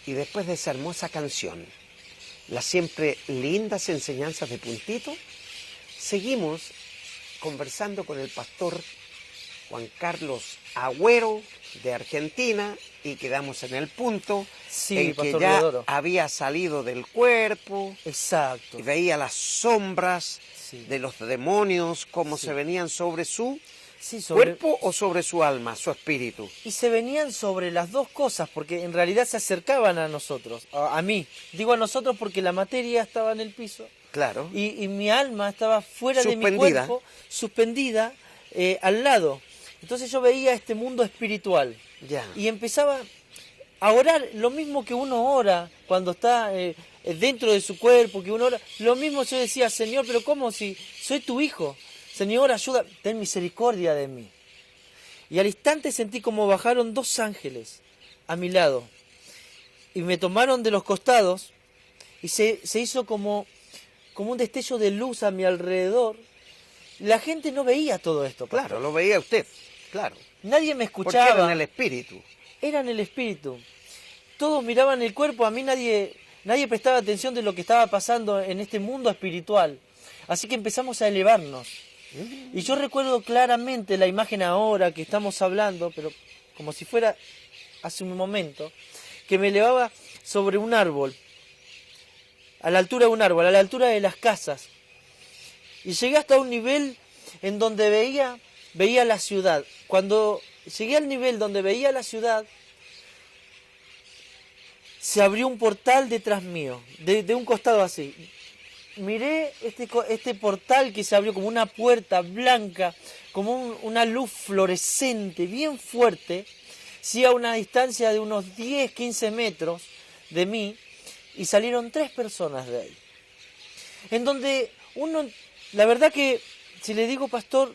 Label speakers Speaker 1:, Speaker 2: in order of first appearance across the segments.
Speaker 1: Y después de esa hermosa canción, las siempre lindas enseñanzas de Puntito, seguimos conversando con el pastor Juan Carlos Agüero de Argentina y quedamos en el punto en que
Speaker 2: Pastor
Speaker 1: ya
Speaker 2: Diodoro.
Speaker 1: había salido del cuerpo
Speaker 2: Exacto.
Speaker 1: y veía las sombras
Speaker 2: Sí.
Speaker 1: de los demonios, cómo
Speaker 2: Sí.
Speaker 1: se venían sobre su
Speaker 2: Sí, sobre...
Speaker 1: cuerpo o sobre su alma, su espíritu.
Speaker 2: Y se venían sobre las dos cosas, porque en realidad se acercaban a nosotros, a mí. Digo a nosotros porque la materia estaba en el piso
Speaker 1: Claro.
Speaker 2: y mi alma estaba fuera de mi
Speaker 1: Suspendida.
Speaker 2: cuerpo, suspendida al lado. Entonces yo veía este mundo espiritual
Speaker 1: Ya.
Speaker 2: y empezaba a orar lo mismo que uno ora cuando está dentro de su cuerpo, que uno ora. Lo mismo yo decía, Señor, pero ¿cómo si soy tu hijo? Señor, ayuda, ten misericordia de mí. Y al instante sentí como bajaron dos ángeles a mi lado y me tomaron de los costados y se hizo como un destello de luz a mi alrededor. La gente no veía todo esto, pastor.
Speaker 1: Claro, lo veía usted, claro.
Speaker 2: Nadie me
Speaker 1: Porque
Speaker 2: escuchaba.
Speaker 1: era en el espíritu.
Speaker 2: Era en el espíritu. Todos miraban el cuerpo, a mí nadie prestaba atención de lo que estaba pasando en este mundo espiritual. Así que empezamos a elevarnos. Y yo recuerdo claramente la imagen ahora que estamos hablando, pero como si fuera hace un momento, que me elevaba sobre un árbol, a la altura de un árbol, a la altura de las casas. Y llegué hasta un nivel en donde veía la ciudad. Cuando llegué al nivel donde veía la ciudad, se abrió un portal detrás mío, de un costado así. Miré este portal que se abrió como una puerta blanca, como una luz fluorescente, bien fuerte, sí, a una distancia de unos 10, 15 metros de mí, y salieron 3 personas de ahí. En donde la verdad que, si le digo, pastor,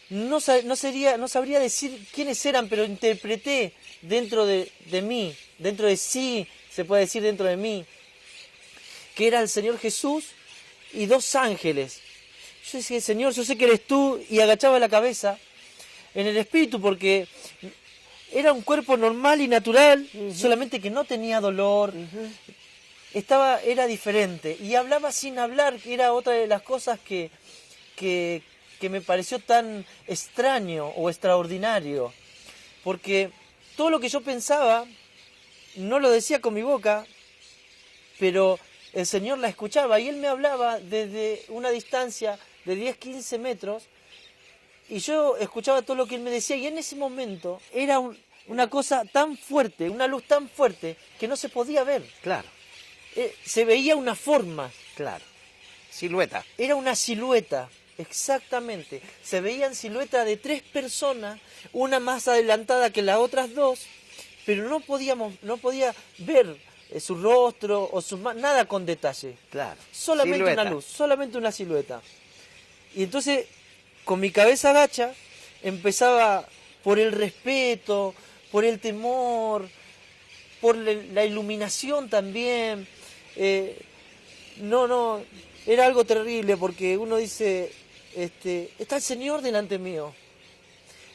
Speaker 2: no sabría decir quiénes eran, pero interpreté dentro de mí, dentro de sí, se puede decir dentro de mí, que era el Señor Jesús y 2 ángeles. Yo decía, Señor, yo sé que eres tú, y agachaba la cabeza en el espíritu porque era un cuerpo normal y natural, solamente que no tenía dolor, era diferente, y hablaba sin hablar, que era otra de las cosas que me pareció tan extraño o extraordinario, porque todo lo que yo pensaba no lo decía con mi boca, pero el Señor la escuchaba y Él me hablaba desde una distancia de 10, 15 metros y yo escuchaba todo lo que Él me decía, y en ese momento era una cosa tan fuerte, una luz tan fuerte que no se podía ver.
Speaker 1: Claro,
Speaker 2: Se veía una forma.
Speaker 1: claro. Silueta.
Speaker 2: Era una silueta, exactamente. Se veían silueta de 3 personas, una más adelantada que las otras 2, pero no podía ver su rostro o sus manos, nada con detalle.
Speaker 1: Claro.
Speaker 2: Solamente
Speaker 1: Silueta.
Speaker 2: una luz, solamente una silueta. Y entonces, con mi cabeza gacha, empezaba por el respeto, por el temor, por la iluminación también. Era algo terrible porque uno dice, está el Señor delante mío.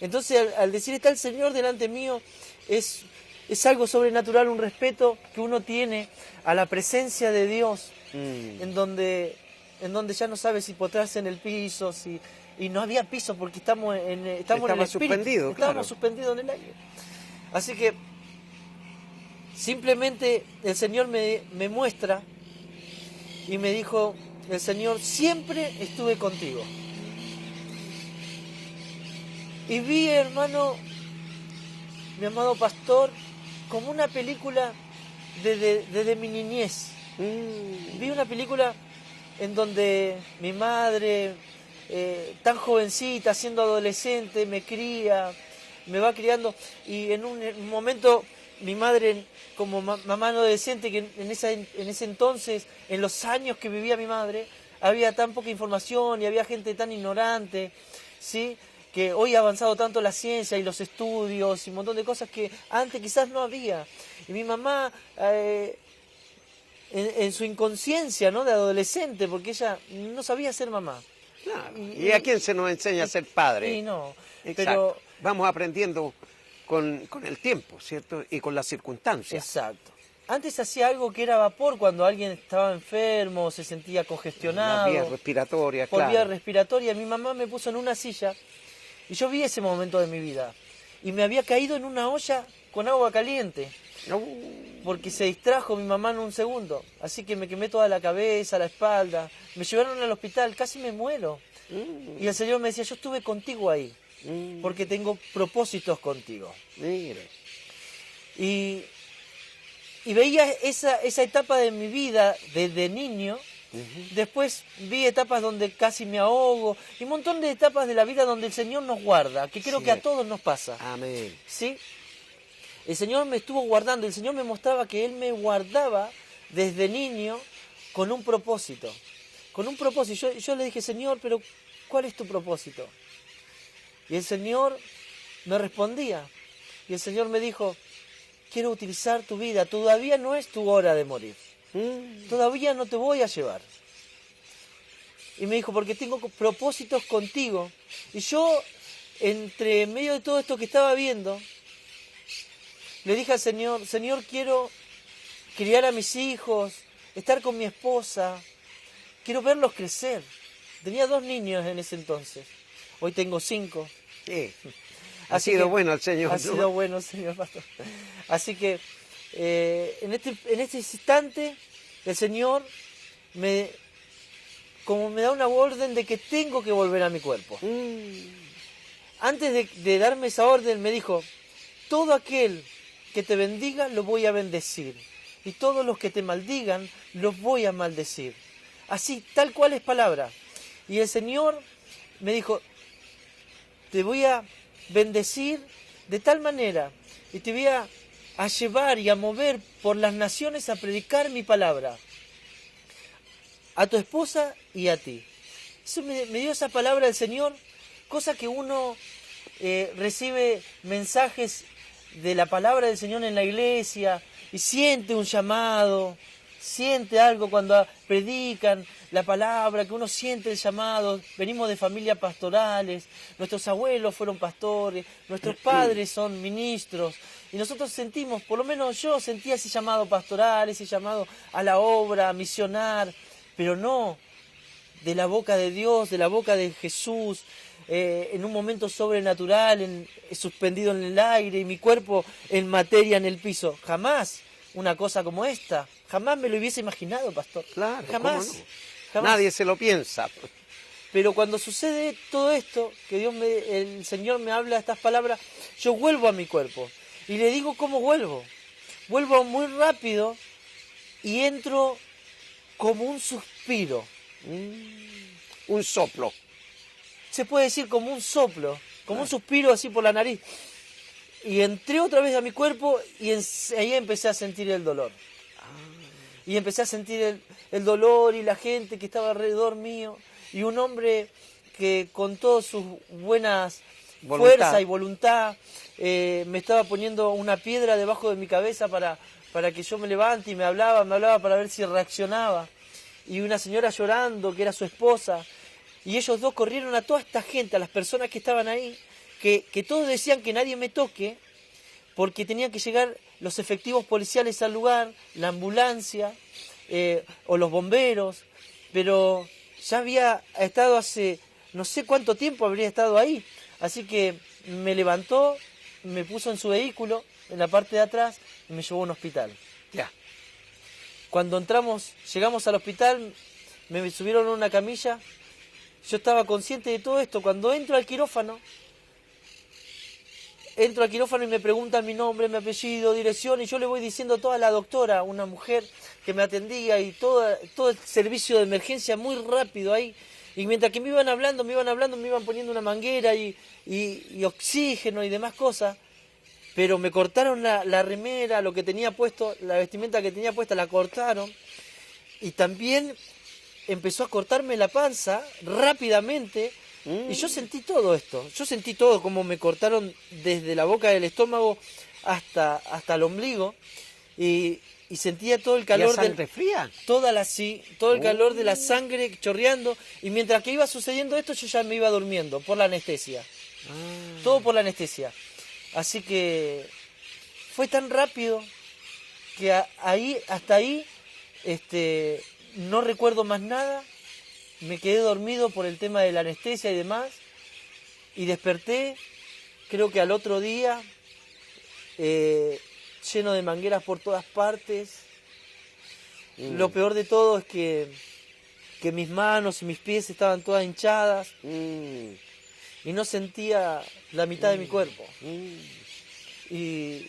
Speaker 2: Entonces, al decir está el Señor delante mío, es algo sobrenatural, un respeto que uno tiene a la presencia de Dios, en donde ya no sabe si postrarse en el piso, y no había piso porque estamos en el espíritu,
Speaker 1: suspendido,
Speaker 2: estábamos
Speaker 1: claro.
Speaker 2: suspendidos en el aire. Así que simplemente el Señor me muestra y me dijo, el Señor, siempre estuve contigo. Y vi, hermano, mi amado pastor, como una película desde mi niñez. Vi una película en donde mi madre, tan jovencita, siendo adolescente, me cría, me va criando, y en un momento mi madre, como mamá no adolescente, que en ese entonces, en los años que vivía mi madre, había tan poca información y había gente tan ignorante, ¿sí?, que hoy ha avanzado tanto la ciencia y los estudios y un montón de cosas que antes quizás no había. Y mi mamá, en su inconsciencia, ¿no?, de adolescente, porque ella no sabía ser mamá.
Speaker 1: Claro. ¿Y a quién se nos enseña a ser padre?
Speaker 2: Y no,
Speaker 1: Exacto. Vamos aprendiendo con el tiempo, ¿cierto? Y con las circunstancias.
Speaker 2: Exacto. Antes hacía algo que era vapor cuando alguien estaba enfermo, se sentía congestionado.
Speaker 1: Las vías respiratorias,
Speaker 2: Por
Speaker 1: claro.
Speaker 2: vía respiratoria. Mi mamá me puso en una silla y yo vi ese momento de mi vida. Y me había caído en una olla con agua caliente. Porque se distrajo mi mamá en un segundo. Así que me quemé toda la cabeza, la espalda. Me llevaron al hospital, casi me muero. Y el Señor me decía, yo estuve contigo ahí. Porque tengo propósitos contigo.
Speaker 1: Mira.
Speaker 2: Y veía esa etapa de mi vida desde niño. Después vi etapas donde casi me ahogo. Y un montón de etapas de la vida donde el Señor nos guarda. Que creo que a todos nos pasa.
Speaker 1: Amén.
Speaker 2: ¿Sí? El Señor me estuvo guardando. El Señor me mostraba que Él me guardaba desde niño con un propósito. Con un propósito. Yo le dije, Señor, pero ¿cuál es tu propósito? Y el Señor me respondía. Y el Señor me dijo, quiero utilizar tu vida. Todavía no es tu hora de morir. Todavía no te voy a llevar. Y me dijo, porque tengo propósitos contigo. Y yo, entre medio de todo esto que estaba viendo, le dije al Señor, Señor, quiero criar a mis hijos, estar con mi esposa, quiero verlos crecer. Tenía 2 niños en ese entonces. Hoy tengo 5.
Speaker 1: Sí. Ha sido bueno el Señor.
Speaker 2: Ha sido bueno, Señor Pastor. Así que en este instante el Señor como me da una orden de que tengo que volver a mi cuerpo. Antes de darme esa orden me dijo, todo aquel que te bendiga lo voy a bendecir y todos los que te maldigan los voy a maldecir. Así, tal cual es palabra. Y el Señor me dijo, te voy a bendecir de tal manera y te voy a llevar y a mover por las naciones a predicar mi palabra a tu esposa y a ti. Eso me dio esa palabra del Señor, cosa que uno recibe mensajes de la palabra del Señor en la iglesia y siente un llamado, siente algo cuando predican la palabra, que uno siente el llamado. Venimos de familias pastorales, nuestros abuelos fueron pastores, nuestros padres son ministros, y nosotros sentimos, por lo menos yo sentía ese llamado pastoral, ese llamado a la obra, a misionar, pero no de la boca de Dios, de la boca de Jesús, en un momento sobrenatural, suspendido en el aire y mi cuerpo en materia en el piso. Jamás una cosa como esta. Jamás me lo hubiese imaginado, pastor.
Speaker 1: Claro,
Speaker 2: jamás.
Speaker 1: ¿cómo no?
Speaker 2: Jamás.
Speaker 1: Nadie se lo piensa.
Speaker 2: Pero cuando sucede todo esto, que el Señor me habla estas palabras, yo vuelvo a mi cuerpo. Y le digo cómo vuelvo. Vuelvo muy rápido y entro como un suspiro.
Speaker 1: Un soplo.
Speaker 2: Se puede decir como un soplo, como un suspiro así por la nariz. Y entré otra vez a mi cuerpo y ahí empecé a sentir el dolor. Y empecé a sentir el dolor y la gente que estaba alrededor mío. Y un hombre que con todas sus buenas fuerzas y voluntad me estaba poniendo una piedra debajo de mi cabeza para que yo me levante y me hablaba para ver si reaccionaba. Y una señora llorando, que era su esposa. Y ellos dos corrieron a toda esta gente, a las personas que estaban ahí, que todos decían que nadie me toque, porque tenían que llegar los efectivos policiales al lugar, la ambulancia o los bomberos, pero ya había estado hace no sé cuánto tiempo habría estado ahí. Así que me levantó, me puso en su vehículo, en la parte de atrás, y me llevó a un hospital.
Speaker 1: Ya.
Speaker 2: Cuando llegamos al hospital, me subieron a una camilla. Yo estaba consciente de todo esto. Cuando entro al quirófano y me preguntan mi nombre, mi apellido, dirección, y yo le voy diciendo toda la doctora, una mujer que me atendía, y todo el servicio de emergencia muy rápido ahí. Y mientras que me iban hablando, me iban poniendo una manguera y oxígeno y demás cosas. Pero me cortaron la remera, lo que tenía puesto, la vestimenta que tenía puesta, la cortaron. Y también empezó a cortarme la panza rápidamente. Y yo sentí todo esto. Yo sentí todo, como me cortaron desde la boca del estómago hasta el ombligo. Y sentía todo el calor.
Speaker 1: ¿Y sangre fría?
Speaker 2: Todo el calor de la sangre chorreando. Y mientras que iba sucediendo esto, yo ya me iba durmiendo por la anestesia. Todo por la anestesia. Así que fue tan rápido que hasta ahí, no recuerdo más nada. Me quedé dormido por el tema de la anestesia y demás. Y desperté, creo que al otro día, lleno de mangueras por todas partes. Lo peor de todo es que mis manos y mis pies estaban todas hinchadas. Y no sentía la mitad de mi cuerpo. Y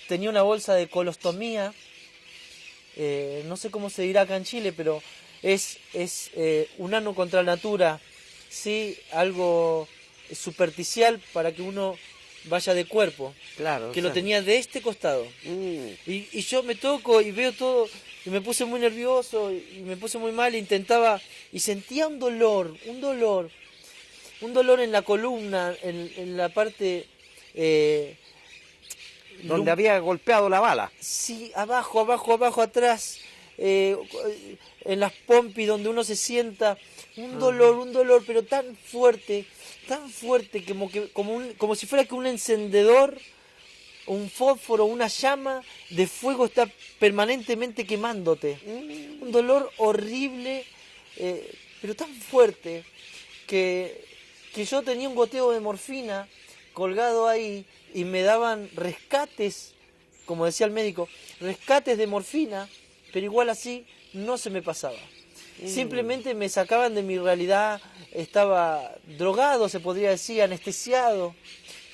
Speaker 2: tenía una bolsa de colostomía. No sé cómo se dirá acá en Chile, pero es un ano contra natura, ¿sí? Algo superficial para que uno vaya de cuerpo.
Speaker 1: Claro.
Speaker 2: Que lo tenía de este costado. Y yo me toco y veo todo, y me puse muy nervioso, y me puse muy mal, y sentía un dolor en la columna, en la parte...
Speaker 1: donde había golpeado la bala.
Speaker 2: Sí, abajo, atrás, en las pompis donde uno se sienta, un dolor, pero tan fuerte, como si fuera que un encendedor, un fósforo, una llama de fuego está permanentemente quemándote. Un dolor horrible, pero tan fuerte, que yo tenía un goteo de morfina colgado ahí, y me daban rescates, como decía el médico, rescates de morfina, pero igual así no se me pasaba. Simplemente me sacaban de mi realidad, estaba drogado, se podría decir, anestesiado,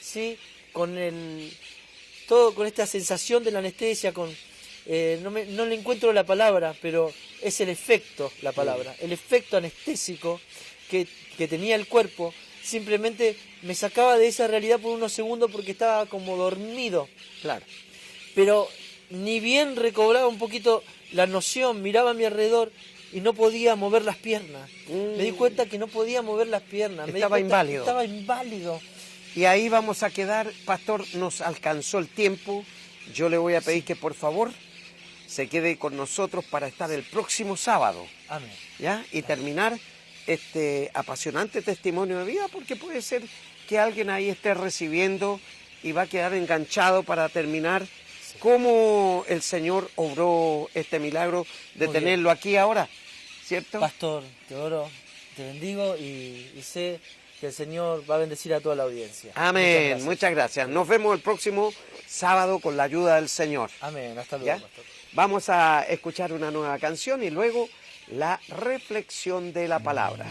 Speaker 2: ¿sí? Con esta sensación de la anestesia, no le encuentro la palabra, pero es el efecto, la palabra, el efecto anestésico que tenía el cuerpo. Simplemente me sacaba de esa realidad por unos segundos porque estaba como dormido.
Speaker 1: Claro.
Speaker 2: Pero ni bien recobraba un poquito la noción, miraba a mi alrededor y no podía mover las piernas. Me di cuenta que no podía mover las piernas.
Speaker 1: Estaba inválido.
Speaker 2: Estaba inválido.
Speaker 1: Y ahí vamos a quedar, pastor, nos alcanzó el tiempo. Yo le voy a pedir que por favor se quede con nosotros para estar el próximo sábado.
Speaker 2: Amén.
Speaker 1: ¿Ya? Y terminar este apasionante testimonio de vida, porque puede ser que alguien ahí esté recibiendo y va a quedar enganchado para terminar cómo el Señor obró este milagro de
Speaker 2: Muy
Speaker 1: tenerlo aquí ahora, ¿cierto?
Speaker 2: Pastor, te oro, te bendigo y sé que el Señor va a bendecir a toda la audiencia.
Speaker 1: Amén, muchas gracias. Nos vemos el próximo sábado con la ayuda del Señor.
Speaker 2: Amén, hasta luego,
Speaker 1: ¿Ya?
Speaker 2: pastor.
Speaker 1: Vamos a escuchar una nueva canción y luego la reflexión de la palabra.